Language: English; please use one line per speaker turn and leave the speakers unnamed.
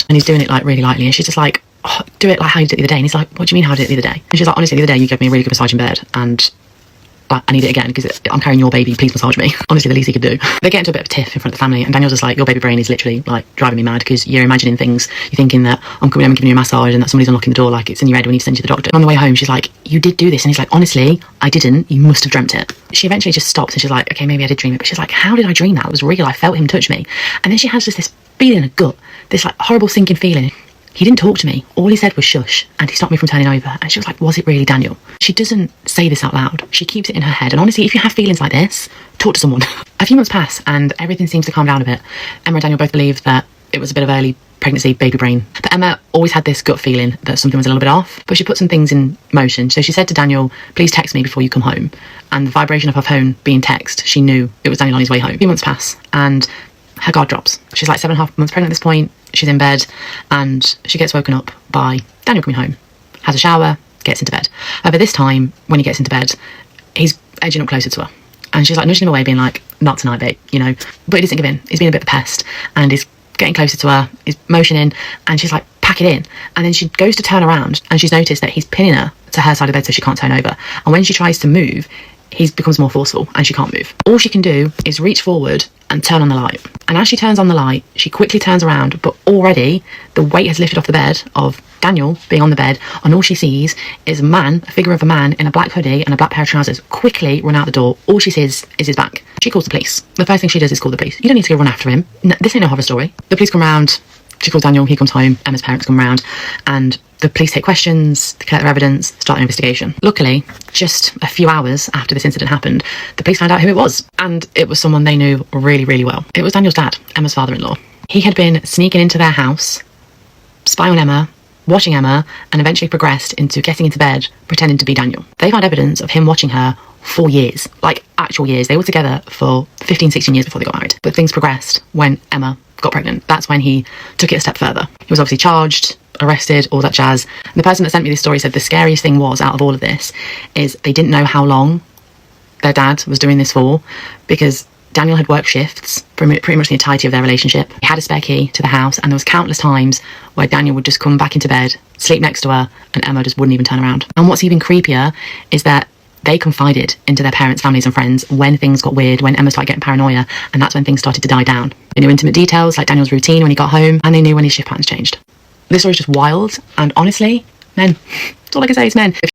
And he's doing it like really lightly, and she's just like, oh, do it like how you did it the other day. And he's like, what do you mean how I did it the other day? And she's like, honestly, the other day you gave me a really good massage in bed, and like, I need it again because I'm carrying your baby, please massage me. Honestly, the least he could do. They get into a bit of a tiff in front of the family, and Daniel's just like, your baby brain is literally like driving me mad because you're imagining things, you're thinking that I'm coming home and giving you a massage and that somebody's unlocking the door like it's in your head when he sends you to the doctor. And on the way home, she's like, you did do this. And he's like, honestly, I didn't, you must have dreamt it. She eventually just stops and she's like, okay, maybe I did dream it. But she's like, how did I dream that? It was real, I felt him touch me. And then she has just this feeling in her gut, this like horrible sinking feeling. He didn't talk to me. All he said was shush, and he stopped me from turning over. And she was like, was it really Daniel? She doesn't say this out loud. She keeps it in her head. And honestly, if you have feelings like this, talk to someone. A few months pass and everything seems to calm down a bit. Emma and Daniel both believe that it was a bit of early pregnancy, baby brain. But Emma always had this gut feeling that something was a little bit off, but she put some things in motion. So she said to Daniel, please text me before you come home. And the vibration of her phone being text, she knew it was Daniel on his way home. A few months pass and her guard drops. She's like 7.5 months pregnant at this point. She's in bed and she gets woken up by Daniel coming home, has a shower, gets into bed. However, this time when he gets into bed, he's edging up closer to her. And she's like nudging him away, being like, not tonight, babe, you know. But he doesn't give in. He's being a bit of a pest and he's getting closer to her, he's motioning, and she's like, pack it in. And then she goes to turn around and she's noticed that he's pinning her to her side of the bed so she can't turn over. And when she tries to move, he becomes more forceful and she can't move. All she can do is reach forward and turn on the light. And as she turns on the light, she quickly turns around, but already the weight has lifted off the bed of Daniel being on the bed, and all she sees is a figure of a man in a black hoodie and a black pair of trousers quickly run out the door. All she sees is his back. She calls the police. The first thing she does is call the police. You don't need to go run after him. No, this ain't no horror story. The police come round. She calls Daniel, he comes home, Emma's parents come round, and the police take questions, collect their evidence, start an investigation. Luckily, just a few hours after this incident happened, the police found out who it was, and it was someone they knew really, really well. It was Daniel's dad, Emma's father-in-law. He had been sneaking into their house, spying on Emma, watching Emma, and eventually progressed into getting into bed, pretending to be Daniel. They found evidence of him watching her for years, like actual years. They were together for 15, 16 years before they got married. But things progressed when Emma got pregnant. That's when he took it a step further. He was obviously charged, arrested, all that jazz. And the person that sent me this story said the scariest thing was, out of all of this, is they didn't know how long their dad was doing this for, because Daniel had worked shifts for pretty much the entirety of their relationship. He had a spare key to the house, and there was countless times where Daniel would just come back into bed, sleep next to her, and Emma just wouldn't even turn around. And what's even creepier is that they confided into their parents, families and friends when things got weird, when Emma started getting paranoia, and that's when things started to die down. They knew intimate details like Daniel's routine when he got home, and they knew when his shift patterns changed. This story's just wild, and honestly, men. That's all I can say is men.